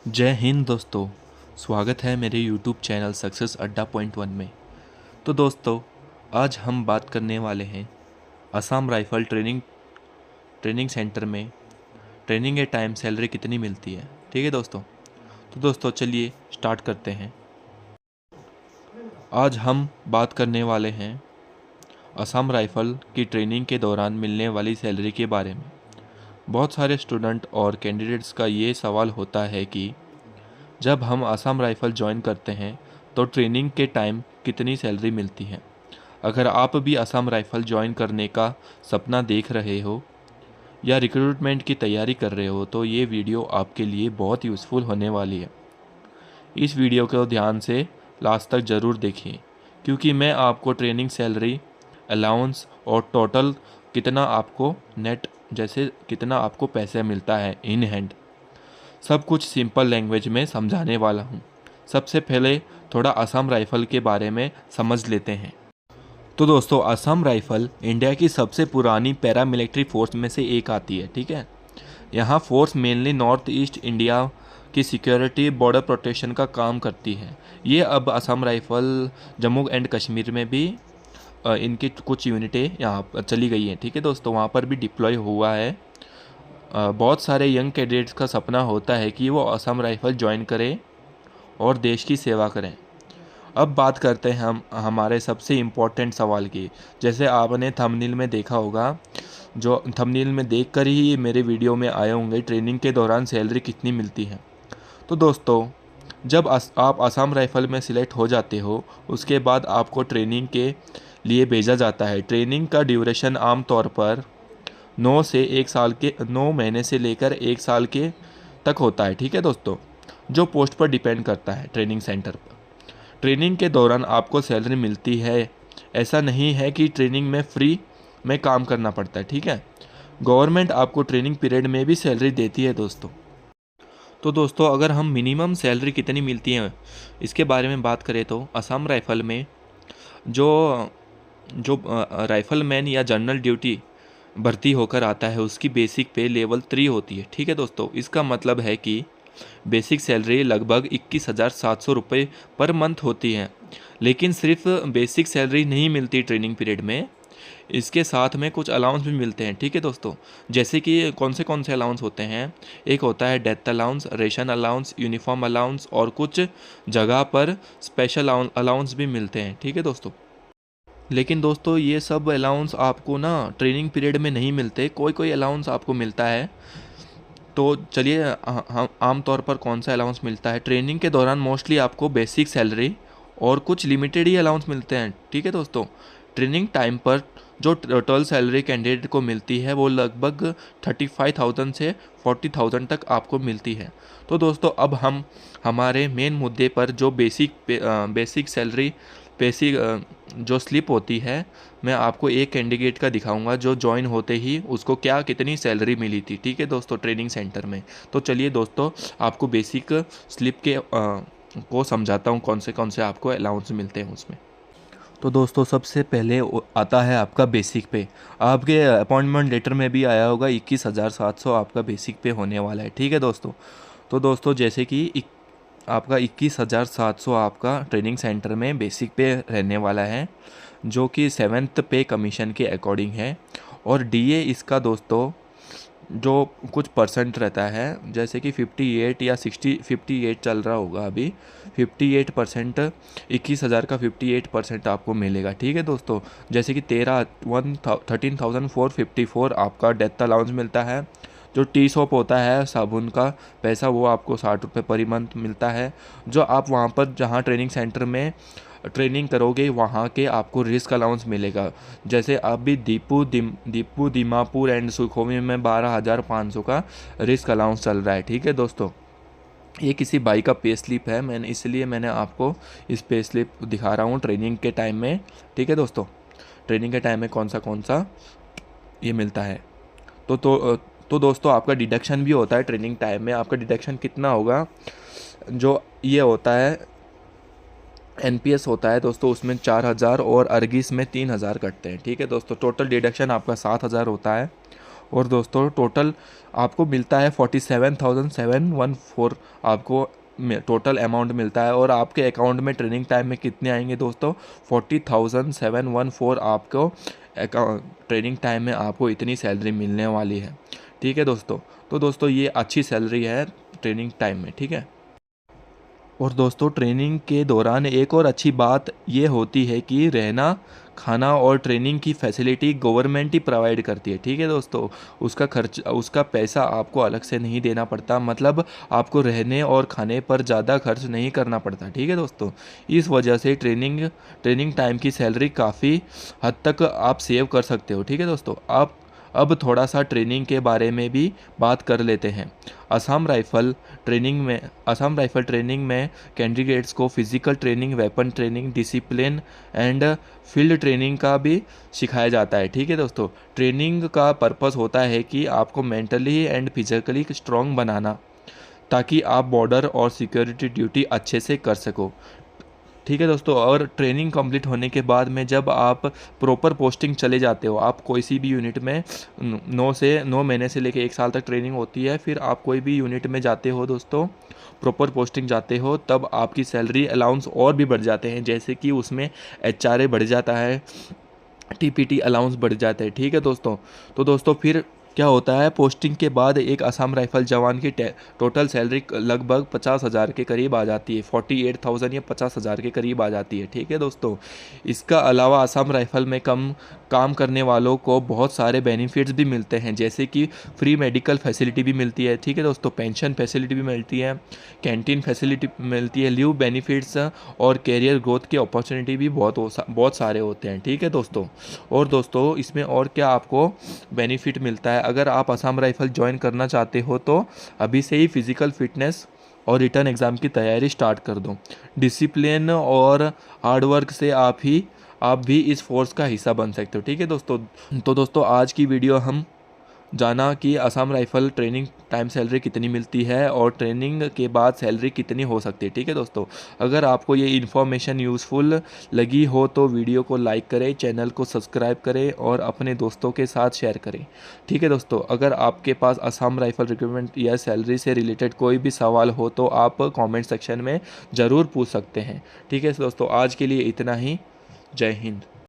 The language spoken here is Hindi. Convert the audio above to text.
जय हिंद दोस्तों। स्वागत है मेरे YouTube चैनल सक्सेस अड्डा पॉइंट वन में। तो दोस्तों, आज हम बात करने वाले हैं असम राइफल ट्रेनिंग सेंटर में ट्रेनिंग के टाइम सैलरी कितनी मिलती है। ठीक है दोस्तों। तो दोस्तों चलिए स्टार्ट करते हैं। आज हम बात करने वाले हैं असम राइफल की ट्रेनिंग के दौरान मिलने वाली सैलरी के बारे में। बहुत सारे स्टूडेंट और कैंडिडेट्स का ये सवाल होता है कि जब हम असम राइफल ज्वाइन करते हैं तो ट्रेनिंग के टाइम कितनी सैलरी मिलती है। अगर आप भी असम राइफल ज्वाइन करने का सपना देख रहे हो या रिक्रूटमेंट की तैयारी कर रहे हो तो ये वीडियो आपके लिए बहुत यूज़फुल होने वाली है। इस वीडियो को ध्यान से लास्ट तक ज़रूर देखिए, क्योंकि मैं आपको ट्रेनिंग सैलरी, अलाउंस और टोटल कितना आपको नेट जैसे कितना आपको पैसे मिलता है इन हैंड, सब कुछ सिंपल लैंग्वेज में समझाने वाला हूँ। सबसे पहले थोड़ा असम राइफल के बारे में समझ लेते हैं। तो दोस्तों, असम राइफल इंडिया की सबसे पुरानी पैरामिलिट्री फोर्स में से एक आती है। ठीक है। यहाँ force mainly north east India की सिक्योरिटी, बॉर्डर प्रोटेक्शन का काम करती है। ये अब असम राइफल जम्मू एंड कश्मीर में भी इनकी कुछ यूनिटें यहाँ पर चली गई हैं। ठीक है दोस्तों, वहाँ पर भी डिप्लॉय हुआ है। बहुत सारे यंग कैडेट्स का सपना होता है कि वो असम राइफल ज्वाइन करें और देश की सेवा करें। अब बात करते हैं हम हमारे सबसे इम्पोर्टेंट सवाल की। जैसे आपने थंबनेल में देखा होगा, जो थंबनेल में देखकर ही मेरे वीडियो में आए होंगे, ट्रेनिंग के दौरान सैलरी कितनी मिलती है। तो दोस्तों, जब आप असम राइफल में सिलेक्ट हो जाते हो, उसके बाद आपको ट्रेनिंग के लिए भेजा जाता है। ट्रेनिंग का ड्यूरेशन आमतौर पर 9 महीने से लेकर 1 साल के तक होता है। ठीक है दोस्तों, जो पोस्ट पर डिपेंड करता है ट्रेनिंग सेंटर पर। ट्रेनिंग के दौरान आपको सैलरी मिलती है। ऐसा नहीं है कि ट्रेनिंग में फ्री में काम करना पड़ता है। ठीक है, गवर्नमेंट आपको ट्रेनिंग पीरियड में भी सैलरी देती है दोस्तों। तो दोस्तों, अगर हम मिनिमम सैलरी कितनी मिलती है इसके बारे में बात करें तो असम राइफल में जो जो राइफलमैन या जनरल ड्यूटी भर्ती होकर आता है, उसकी बेसिक पे लेवल 3 होती है। ठीक है दोस्तों, इसका मतलब है कि बेसिक सैलरी लगभग 21,700 रुपये पर मंथ होती है। लेकिन सिर्फ बेसिक सैलरी नहीं मिलती ट्रेनिंग पीरियड में, इसके साथ में कुछ अलाउंस भी मिलते हैं। ठीक है दोस्तों, जैसे कि कौन से अलाउंस होते हैं। एक होता है death allowance, ration allowance, uniform allowance और कुछ जगह पर स्पेशल अलाउंस भी मिलते हैं। ठीक है दोस्तों, लेकिन दोस्तों ये सब अलाउंस आपको ना ट्रेनिंग पीरियड में नहीं मिलते, कोई कोई अलाउंस आपको मिलता है। तो चलिए, हम आम तौर पर कौन सा अलाउंस मिलता है। ट्रेनिंग के दौरान मोस्टली आपको बेसिक सैलरी और कुछ लिमिटेड ही अलाउंस मिलते हैं। ठीक है दोस्तों, ट्रेनिंग टाइम पर जो टोटल सैलरी कैंडिडेट को मिलती है वो लगभग 35,000 से 40,000 तक आपको मिलती है। तो दोस्तों, अब हम हमारे मेन मुद्दे पर, जो बेसिक सैलरी बेसिक जो स्लिप होती है, मैं आपको एक कैंडिडेट का दिखाऊंगा जो ज्वाइन होते ही उसको कितनी सैलरी मिली थी। ठीक है दोस्तों, ट्रेनिंग सेंटर में। तो चलिए दोस्तों, आपको बेसिक स्लिप को समझाता हूँ कौन से आपको अलाउंस मिलते हैं उसमें। तो दोस्तों, सबसे पहले आता है आपका बेसिक पे। आपके अपॉइंटमेंट लेटर में भी आया होगा 21,700 आपका बेसिक पे होने वाला है। ठीक है दोस्तों। तो दोस्तों, जैसे कि आपका 21,700 आपका ट्रेनिंग सेंटर में बेसिक पे रहने वाला है, जो कि 7th पे कमीशन के अकॉर्डिंग है। और डीए इसका दोस्तों जो कुछ परसेंट रहता है, जैसे कि 58 या 58 चल रहा होगा अभी। 58%, 21,000 का 58% आपको मिलेगा। ठीक है दोस्तों, जैसे कि 13,454 आपका डेथ अलाउंस मिलता है। जो टी शॉप होता है साबुन का पैसा, वो आपको 60 रुपये पर मंथ मिलता है। जो आप वहाँ पर जहाँ ट्रेनिंग सेंटर में ट्रेनिंग करोगे वहाँ के आपको रिस्क अलाउंस मिलेगा। जैसे अभी दीपू दीमापुर एंड सुखोमी में 12,500 का रिस्क अलाउंस चल रहा है। ठीक है दोस्तों, ये किसी बाई का पे स्लिप है, मैंने आपको इस पे स्लिप दिखा रहा हूँ ट्रेनिंग के टाइम में। ठीक है दोस्तों, ट्रेनिंग के टाइम में कौन सा ये मिलता है। तो तो तो दोस्तों, आपका डिडक्शन भी होता है ट्रेनिंग टाइम में। आपका डिडक्शन कितना होगा, जो ये होता है एनपीएस होता है दोस्तों, उसमें 4,000 और अर्गिस में 3,000 कटते हैं। ठीक है दोस्तों, टोटल डिडक्शन आपका 7,000 होता है। और दोस्तों टोटल आपको मिलता है 47,714 आपको टोटल अमाउंट मिलता है। और आपके अकाउंट में ट्रेनिंग टाइम में कितने आएंगे दोस्तों? 40,714 आपको ट्रेनिंग टाइम में आपको इतनी सैलरी मिलने वाली है। ठीक है दोस्तों, तो दोस्तों ये अच्छी सैलरी है ट्रेनिंग टाइम में। ठीक है। और दोस्तों ट्रेनिंग के दौरान एक और अच्छी बात ये होती है कि रहना, खाना और ट्रेनिंग की फैसिलिटी गवर्नमेंट ही प्रोवाइड करती है। ठीक है दोस्तों, उसका पैसा आपको अलग से नहीं देना पड़ता, मतलब आपको रहने और खाने पर ज़्यादा खर्च नहीं करना पड़ता। ठीक है दोस्तों, इस वजह से ट्रेनिंग टाइम की सैलरी काफ़ी हद तक आप सेव कर सकते हो। ठीक है दोस्तों, आप अब थोड़ा सा ट्रेनिंग के बारे में भी बात कर लेते हैं। असम राइफल ट्रेनिंग में कैंडिडेट्स को physical training, weapon training, discipline and field training का भी सिखाया जाता है। ठीक है दोस्तों, ट्रेनिंग का पर्पस होता है कि आपको मेंटली एंड फिजिकली स्ट्रांग बनाना, ताकि आप बॉर्डर और सिक्योरिटी ड्यूटी अच्छे से कर सको। ठीक है दोस्तों, और ट्रेनिंग कंप्लीट होने के बाद में जब आप प्रॉपर पोस्टिंग चले जाते हो, आप कोई सी भी यूनिट में 9 महीने से लेकर 1 साल तक ट्रेनिंग होती है, फिर आप कोई भी यूनिट में जाते हो दोस्तों, प्रॉपर पोस्टिंग जाते हो, तब आपकी सैलरी अलाउंस और भी बढ़ जाते हैं। जैसे कि उसमें HRA बढ़ जाता है, TPT अलाउंस बढ़ जाता है। ठीक है दोस्तों, तो दोस्तों फिर क्या होता है, पोस्टिंग के बाद एक असम राइफल जवान की टोटल सैलरी लगभग 50,000 के करीब आ जाती है। 48,000 या 50,000 के करीब आ जाती है। ठीक है दोस्तों, इसका अलावा असम राइफल में काम करने वालों को बहुत सारे बेनिफिट्स भी मिलते हैं, जैसे कि फ्री मेडिकल फैसिलिटी भी मिलती है। ठीक है दोस्तों, पेंशन फैसिलिटी भी मिलती है, कैंटीन फैसिलिटी मिलती है, लीव बेनिफिट्स और कैरियर ग्रोथ की अपॉर्चुनिटी भी बहुत सारे होते हैं। ठीक है दोस्तों, और दोस्तों इसमें और क्या आपको बेनिफिट मिलता है, अगर आप असम राइफल ज्वाइन करना चाहते हो तो अभी से ही फिजिकल फिटनेस और रिटर्न एग्ज़ाम की तैयारी स्टार्ट कर दो। डिसिप्लिन और हार्डवर्क से आप भी इस फोर्स का हिस्सा बन सकते हो। ठीक है दोस्तों, तो दोस्तों आज की वीडियो हम जाना कि Assam rifle training time salary कितनी मिलती है और ट्रेनिंग के बाद सैलरी कितनी हो सकती है। ठीक है दोस्तों, अगर आपको ये इन्फॉर्मेशन यूज़फुल लगी हो तो वीडियो को लाइक करें, चैनल को सब्सक्राइब करें और अपने दोस्तों के साथ शेयर करें। ठीक है दोस्तों, अगर आपके पास असम राइफल रिक्रूटमेंट या सैलरी से रिलेटेड कोई भी सवाल हो तो आप कॉमेंट सेक्शन में ज़रूर पूछ सकते हैं। ठीक है दोस्तों, आज के लिए इतना ही। जय हिंद।